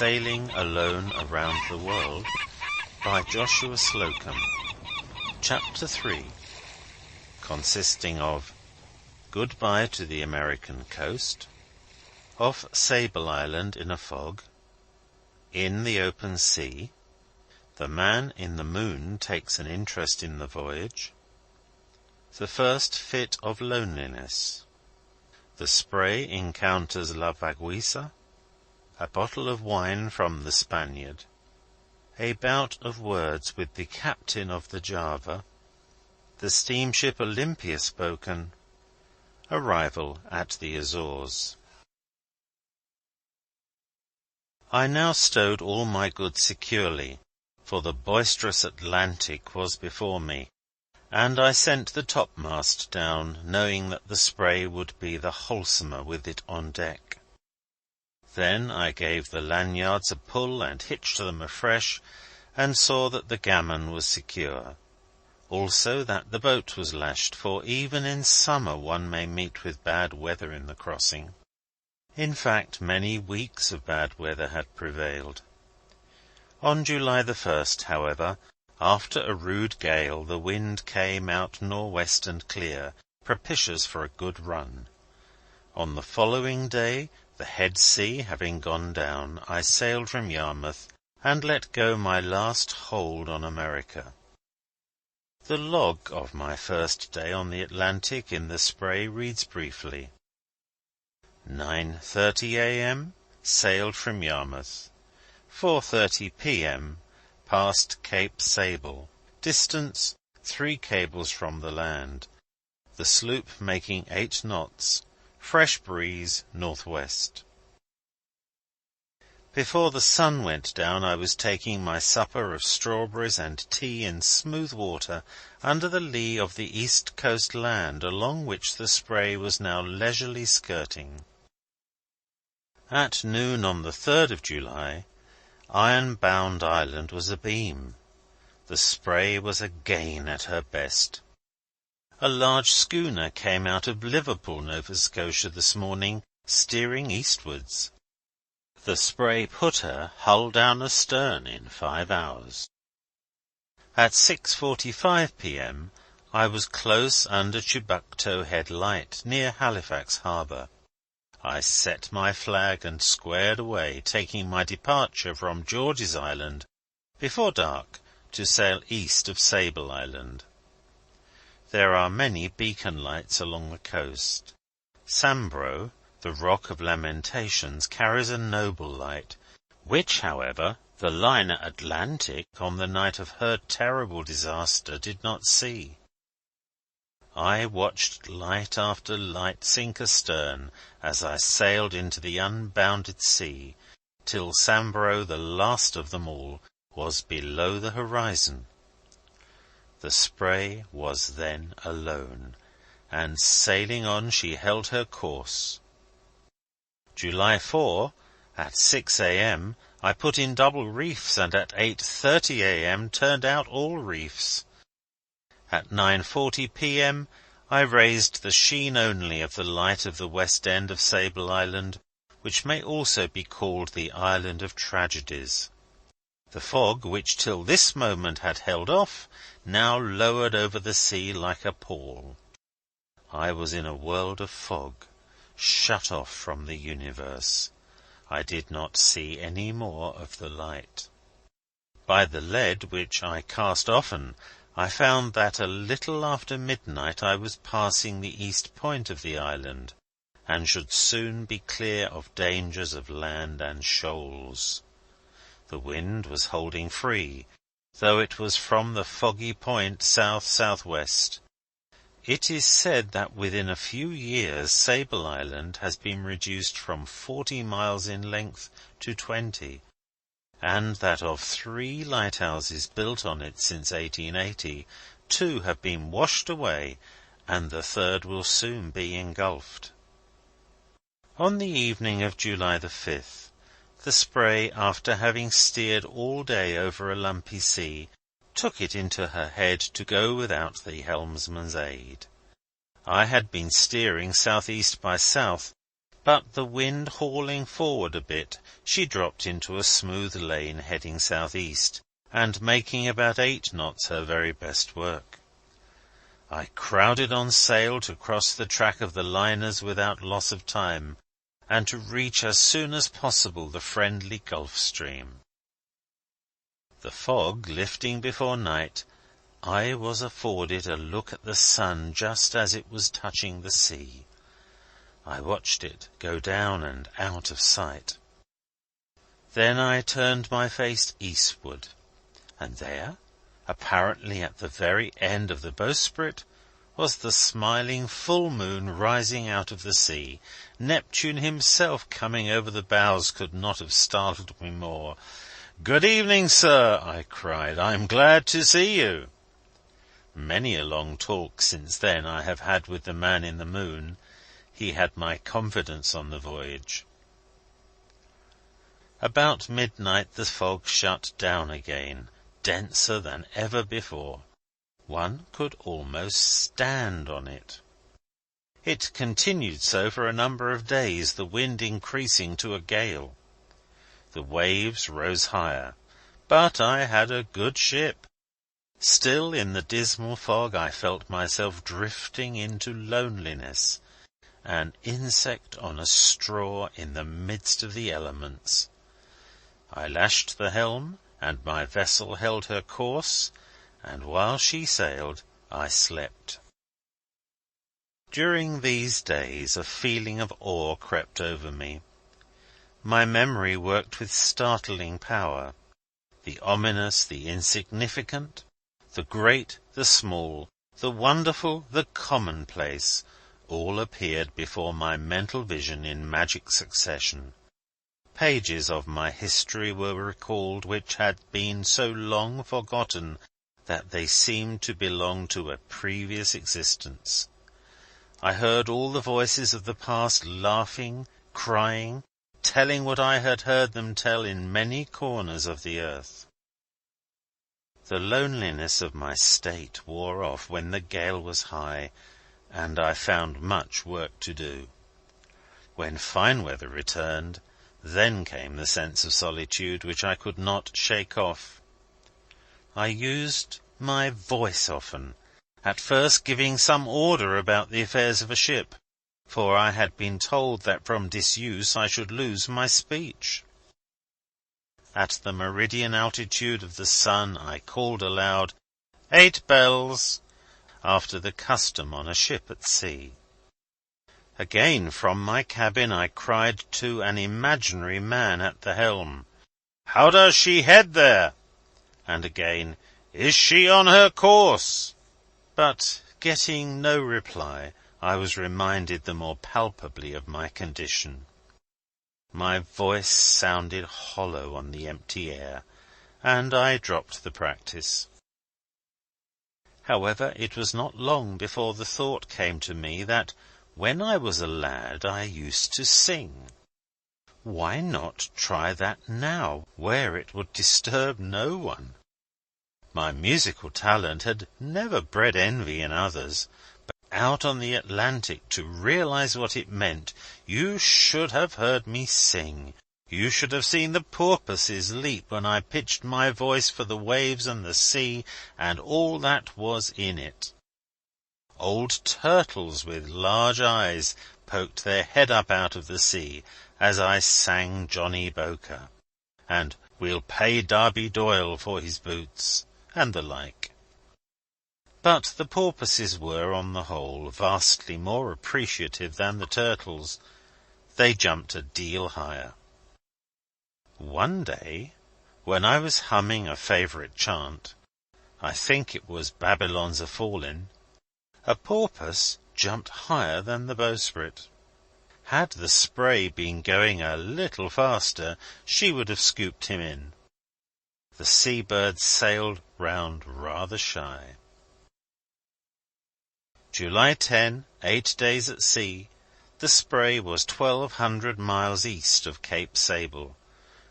Sailing Alone Around the World by Joshua Slocum. Chapter 3, consisting of Goodbye to the American Coast, Off Sable Island in a Fog, In the Open Sea, The Man in the Moon takes an interest in the voyage, The First Fit of Loneliness, The Spray encounters La Vaguisa, A bottle of wine from the Spaniard, A bout of words with the captain of the Java, The steamship Olympia spoken, Arrival at the Azores. I now stowed all my goods securely, for the boisterous Atlantic was before me, and I sent the topmast down, knowing that the Spray would be the wholesomer with it on deck. Then I gave the lanyards a pull and hitched them afresh, and saw that the gammon was secure. Also that the boat was lashed, for even in summer one may meet with bad weather in the crossing. In fact, many weeks of bad weather had prevailed. On July the 1st, however, after a rude gale, the wind came out northwest and clear, propitious for a good run. On the following day, the head sea having gone down, I sailed from Yarmouth and let go my last hold on America. The log of my first day on the Atlantic in the Spray reads briefly: 9:30 a.m. Sailed from Yarmouth. 4:30 p.m. Passed Cape Sable. Distance 3 cables from the land. The sloop making 8 knots. Fresh breeze northwest. Before the sun went down I was taking my supper of strawberries and tea in smooth water under the lee of the east coast land along which the Spray was now leisurely skirting. At noon on the 3rd of July, Iron-bound Island was abeam. The Spray was again at her best. A large schooner came out of Liverpool, Nova Scotia, this morning, steering eastwards. The Spray put her hull down astern in 5 hours. At 6:45 p.m. I was close under Chebucto Head Light, near Halifax Harbour. I set my flag and squared away, taking my departure from George's Island before dark to sail east of Sable Island. There are many beacon lights along the coast. Sambro, the Rock of Lamentations, carries a noble light, which, however, the liner Atlantic, on the night of her terrible disaster, did not see. I watched light after light sink astern as I sailed into the unbounded sea, till Sambro, the last of them all, was below the horizon. The Spray was then alone, and sailing on she held her course. July 4, at 6 a.m., I put in double reefs, and at 8:30 a.m. turned out all reefs. At 9:40 p.m. I raised the sheen only of the light of the west end of Sable Island, which may also be called the Island of Tragedies. The fog, which till this moment had held off, now lowered over the sea like a pall. I was in a world of fog, shut off from the universe. I did not see any more of the light. By the lead, which I cast often, I found that a little after midnight I was passing the east point of the island, and should soon be clear of dangers of land and shoals. The wind was holding free, though it was from the foggy point south-southwest. It is said that within a few years Sable Island has been reduced from 40 miles in length to 20, and that of 3 lighthouses built on it since 1880, 2 have been washed away, and the 3rd will soon be engulfed. On the evening of July the 5th, the Spray, after having steered all day over a lumpy sea, took it into her head to go without the helmsman's aid. I had been steering south-east by south, but the wind hauling forward a bit, she dropped into a smooth lane heading southeast, and making about 8 knots her very best work. I crowded on sail to cross the track of the liners without loss of time, and to reach as soon as possible the friendly Gulf Stream. The fog lifting before night, I was afforded a look at the sun just as it was touching the sea. I watched it go down and out of sight. Then I turned my face eastward, and there, apparently at the very end of the bowsprit, was the smiling full moon rising out of the sea. Neptune himself coming over the bows could not have startled me more. "Good evening, sir," I cried. "I'm glad to see you." Many a long talk since then I have had with the man in the moon. He had my confidence on the voyage. About midnight the fog shut down again, denser than ever before. One could almost stand on it. It continued so for a number of days, the wind increasing to a gale. The waves rose higher, but I had a good ship. Still, in the dismal fog, I felt myself drifting into loneliness, an insect on a straw in the midst of the elements. I lashed the helm, and my vessel held her course, and while she sailed, I slept. During these days a feeling of awe crept over me. My memory worked with startling power. The ominous, the insignificant, the great, the small, the wonderful, the commonplace, all appeared before my mental vision in magic succession. Pages of my history were recalled which had been so long forgotten that they seemed to belong to a previous existence. I heard all the voices of the past laughing, crying, telling what I had heard them tell in many corners of the earth. The loneliness of my state wore off when the gale was high, and I found much work to do. When fine weather returned, then came the sense of solitude which I could not shake off. I used my voice often, at first giving some order about the affairs of a ship, for I had been told that from disuse I should lose my speech. At the meridian altitude of the sun I called aloud, 8 bells, after the custom on a ship at sea. Again from my cabin I cried to an imaginary man at the helm, "How does she head there?" And again, "Is she on her course?" But, getting no reply, I was reminded the more palpably of my condition. My voice sounded hollow on the empty air, and I dropped the practice. However, it was not long before the thought came to me that when I was a lad I used to sing. Why not try that now, where it would disturb no one? My musical talent had never bred envy in others, but out on the Atlantic, to realize what it meant, you should have heard me sing. You should have seen the porpoises leap when I pitched my voice for the waves and the sea and all that was in it. Old turtles with large eyes poked their head up out of the sea as I sang Johnny Boker, and "We'll pay Darby Doyle for his boots," and the like. But the porpoises were, on the whole, vastly more appreciative than the turtles. They jumped a deal higher. One day, when I was humming a favourite chant, I think it was Babylon's a-Fallin', a porpoise jumped higher than the bowsprit. Had the spray been going a little faster, she would have scooped him in. The sea-bird sailed round rather shy. July 10, 8 days at sea. The spray was 1,200 miles east of Cape Sable.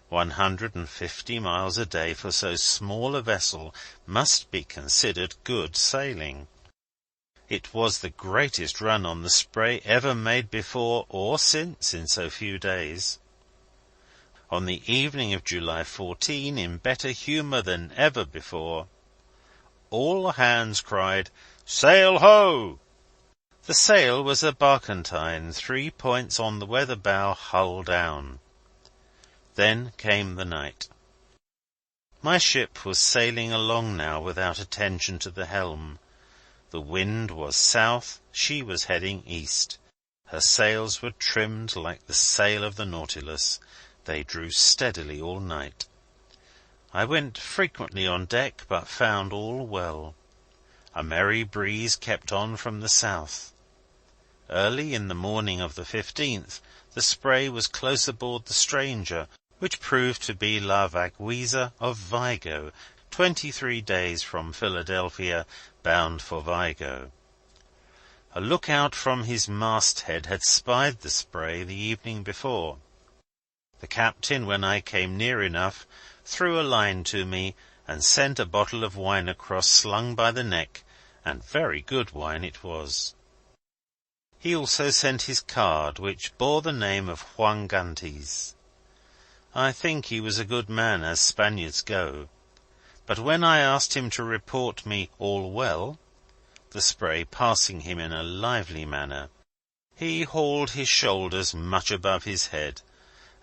150 miles a day for so small a vessel must be considered good sailing. It was the greatest run on the Spray ever made before or since in so few days. On the evening of July 14, in better humour than ever before, all hands cried, "Sail ho!" The sail was a barkentine, 3 points on the weather bow, hull down. Then came the night. My ship was sailing along now without attention to the helm. The wind was south, she was heading east. Her sails were trimmed like the sail of the Nautilus. They drew steadily all night. I went frequently on deck, but found all well. A merry breeze kept on from the south. Early in the morning of the 15th, the Spray was close aboard the Stranger, which proved to be La Vaguisa of Vigo, 23 days from Philadelphia, bound for Vigo. A lookout from his masthead had spied the Spray the evening before. The captain, when I came near enough, threw a line to me and sent a bottle of wine across, slung by the neck, and very good wine it was. He also sent his card, which bore the name of Juan Gantes. I think he was a good man, as Spaniards go, but when I asked him to report me all well, the Spray passing him in a lively manner, he hauled his shoulders much above his head,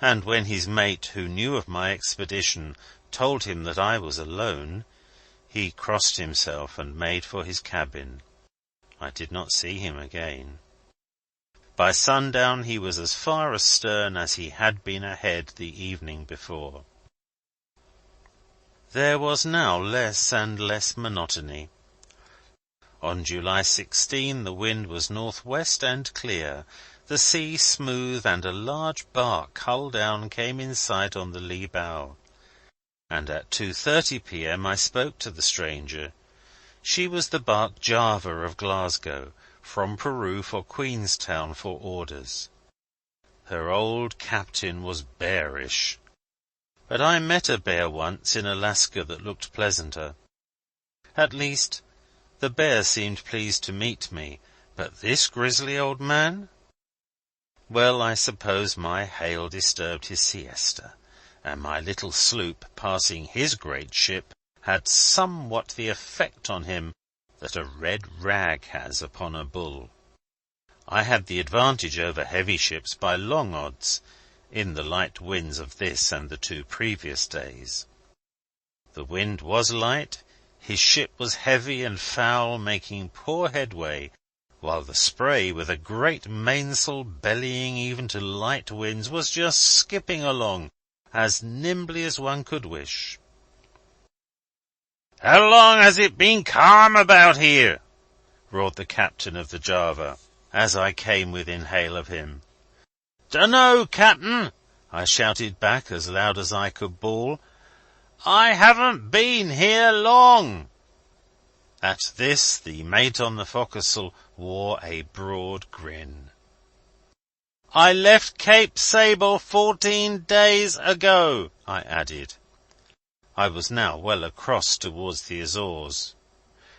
and when his mate, who knew of my expedition, told him that I was alone, he crossed himself and made for his cabin. I did not see him again. By sundown he was as far astern as he had been ahead the evening before. There was now less and less monotony. On July 16 the wind was northwest and clear, the sea smooth, and a large bark, hull down, came in sight on the lee bow. And at 2:30 p.m. I spoke to the stranger. She was the bark Java of Glasgow, from Peru for Queenstown for orders. Her old captain was bearish, but I met a bear once in Alaska that looked pleasanter. At least, the bear seemed pleased to meet me, but this grizzly old man? Well, I suppose my hail disturbed his siesta, and my little sloop passing his great ship had somewhat the effect on him that a red rag has upon a bull. I had the advantage over heavy ships by long odds, in the light winds of this and the 2 previous days. The wind was light, his ship was heavy and foul, making poor headway, while the Spray, with a great mainsail bellying even to light winds, was just skipping along as nimbly as one could wish. "How long has it been calm about here?" roared the captain of the Java, as I came within hail of him. "Dunno, captain," I shouted back as loud as I could bawl. "I haven't been here long." At this the mate on the forecastle wore a broad grin. "I left Cape Sable 14 days ago," I added. I was now well across towards the Azores.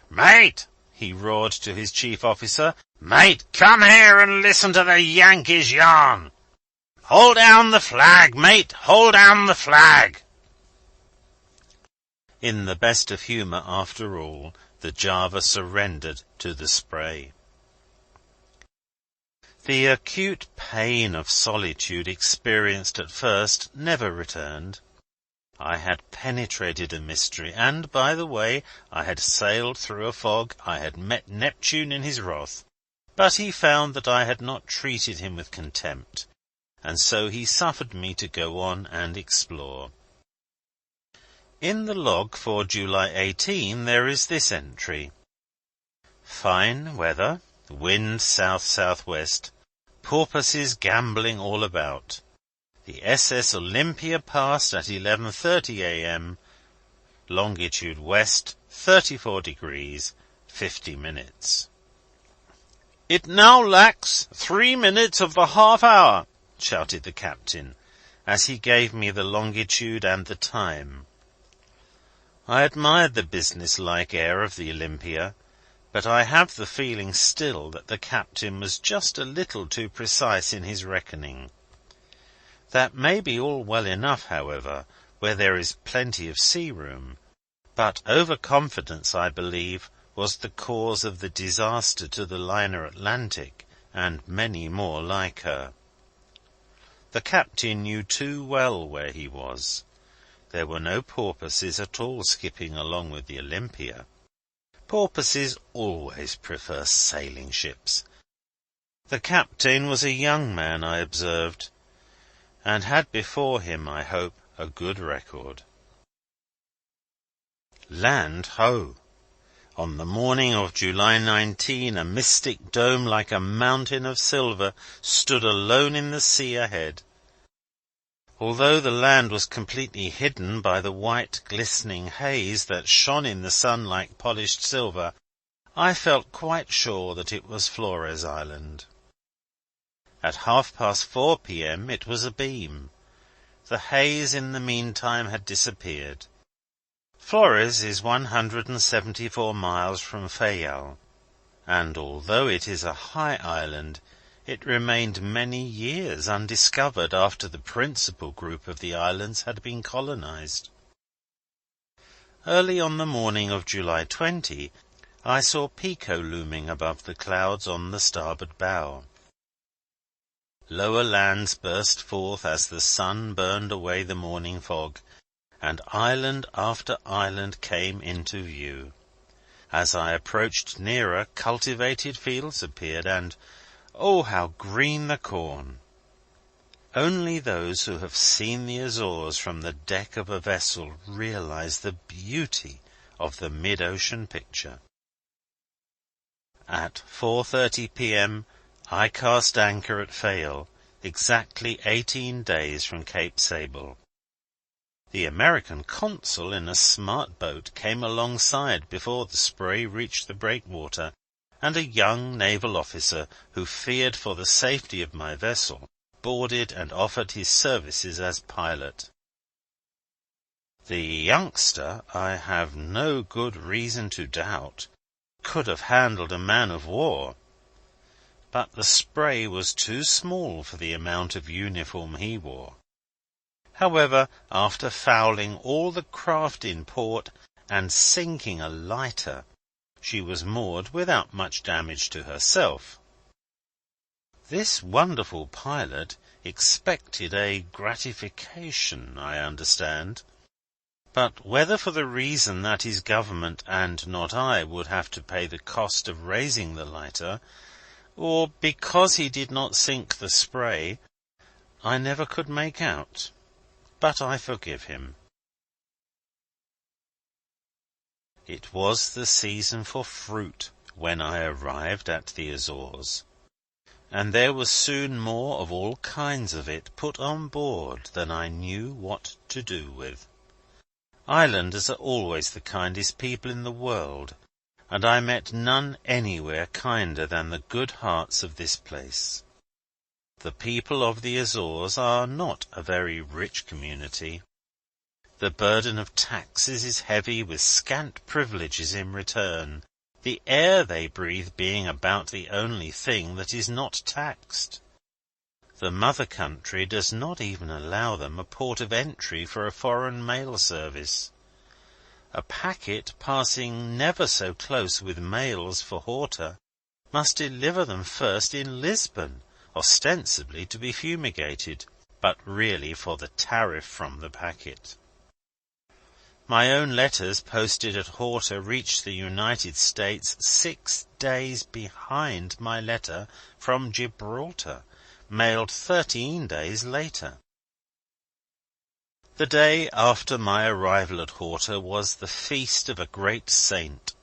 "Mate!" he roared to his chief officer. "Mate, come here and listen to the Yankees yarn! Hold down the flag, mate! Hold down the flag!" In the best of humour, after all, the Java surrendered to the Spray. The acute pain of solitude experienced at first never returned. I had penetrated a mystery, and, by the way, I had sailed through a fog, I had met Neptune in his wrath, but he found that I had not treated him with contempt, and so he suffered me to go on and explore. In the log for July 18 there is this entry: "Fine weather, wind south-southwest, porpoises gambolling all about. The SS Olympia passed at 11:30 a.m. Longitude west, 34 degrees, 50 minutes. "It now lacks 3 minutes of the half hour," shouted the captain, as he gave me the longitude and the time. I admired the business-like air of the Olympia, but I have the feeling still that the captain was just a little too precise in his reckoning. That may be all well enough, however, where there is plenty of sea room, but over-confidence, I believe, was the cause of the disaster to the liner Atlantic, and many more like her. The captain knew too well where he was. There were no porpoises at all skipping along with the Olympia. Porpoises always prefer sailing ships. The captain was a young man, I observed, and had before him, I hope, a good record. Land ho! On the morning of July 19, a mystic dome like a mountain of silver stood alone in the sea ahead. Although the land was completely hidden by the white, glistening haze that shone in the sun like polished silver, I felt quite sure that it was Flores Island. At 4:30 p.m. it was abeam. The haze in the meantime had disappeared. Flores is 174 miles from Fayal, and although it is a high island, it remained many years undiscovered after the principal group of the islands had been colonized. Early on the morning of July 20, I saw Pico looming above the clouds on the starboard bow. Lower lands burst forth as the sun burned away the morning fog, and island after island came into view. As I approached nearer, cultivated fields appeared, and, oh, how green the corn! Only those who have seen the Azores from the deck of a vessel realize the beauty of the mid-ocean picture. At 4:30 p.m. I cast anchor at Fayal, exactly 18 days from Cape Sable. The American consul in a smart boat came alongside before the spray reached the breakwater, and a young naval officer, who feared for the safety of my vessel, boarded and offered his services as pilot. The youngster, I have no good reason to doubt, could have handled a man-of-war, but the spray was too small for the amount of uniform he wore. However, after fouling all the craft in port and sinking a lighter, she was moored without much damage to herself. This wonderful pilot expected a gratification, I understand, but whether for the reason that his government and not I would have to pay the cost of raising the lighter, or because he did not sink the spray, I never could make out. But I forgive him. It was the season for fruit when I arrived at the Azores, and there was soon more of all kinds of it put on board than I knew what to do with. Islanders are always the kindest people in the world, and I met none anywhere kinder than the good hearts of this place. The people of the Azores are not a very rich community. The burden of taxes is heavy, with scant privileges in return, the air they breathe being about the only thing that is not taxed. The mother country does not even allow them a port of entry for a foreign mail service. A packet passing never so close with mails for Horta must deliver them first in Lisbon, ostensibly to be fumigated, but really for the tariff from the packet. My own letters posted at Horta reached the United States 6 days behind my letter from Gibraltar, mailed 13 days later. The day after my arrival at Horta was the feast of a great saint.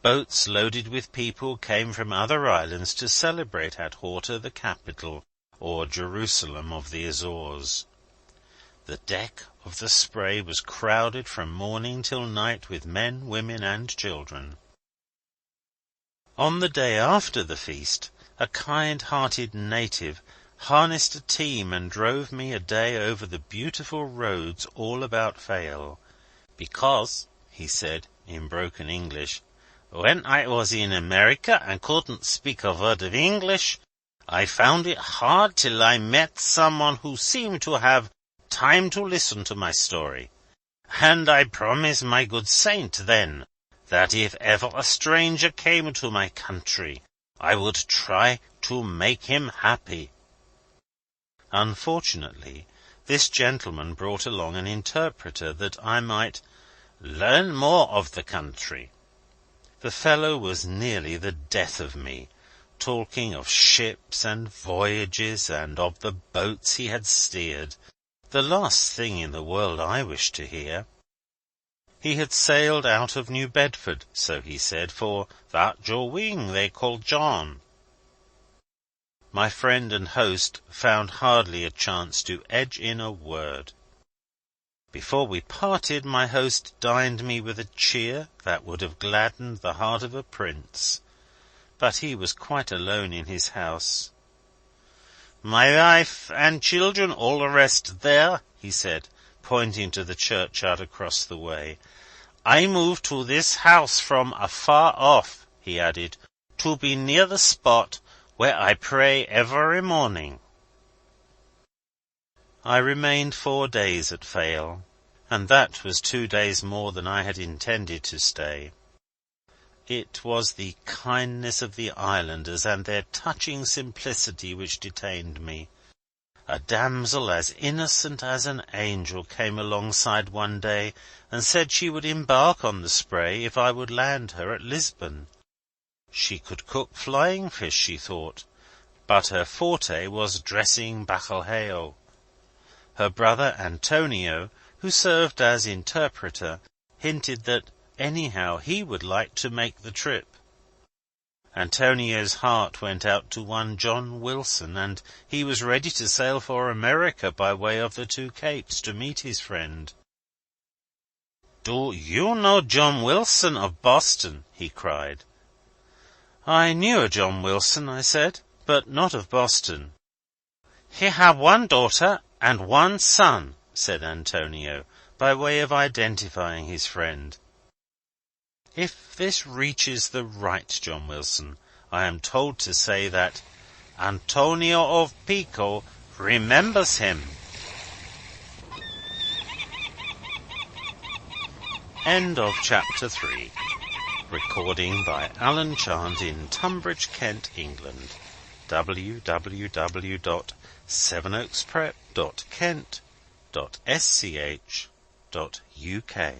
Boats loaded with people came from other islands to celebrate at Horta the capital, or Jerusalem of the Azores. The deck of the Spray was crowded from morning till night with men, women, and children. On the day after the feast, a kind-hearted native harnessed a team and drove me a day over the beautiful roads all about Fayal, because, he said in broken English, When I was in America and couldn't speak a word of English, I found it hard till I met someone who seemed to have time to listen to my story. And I promised my good saint then that if ever a stranger came to my country, I would try to make him happy. Unfortunately, this gentleman brought along an interpreter that I might learn more of the country. The fellow was nearly the death of me, talking of ships and voyages and of the boats he had steered, the last thing in the world I wished to hear. He had sailed out of New Bedford, so he said, for that your wing they called John. My friend and host found hardly a chance to edge in a word. Before we parted, my host dined me with a cheer that would have gladdened the heart of a prince, but he was quite alone in his house. "My wife and children all rest there," he said, pointing to the churchyard across the way. "I moved to this house from afar off," he added, "to be near the spot where I pray every morning." I remained 4 days at Fayal, and that was 2 days more than I had intended to stay. It was the kindness of the islanders and their touching simplicity which detained me. A damsel as innocent as an angel came alongside one day and said she would embark on the Spray if I would land her at Lisbon. She could cook flying fish, she thought, but her forte was dressing bacalhao. Her brother Antonio, who served as interpreter, hinted that anyhow he would like to make the trip. Antonio's heart went out to one John Wilson, and he was ready to sail for America by way of the 2 Capes to meet his friend. "Do you know John Wilson of Boston?" he cried. "I knew a John Wilson," I said, "but not of Boston." "He had 1 daughter and 1 son," said Antonio, by way of identifying his friend. If this reaches the right John Wilson, I am told to say that Antonio of Pico remembers him. End of chapter 3. Recording by Alan Chant in Tunbridge, Kent, England. www.sevenoaksprep.kent.sch.uk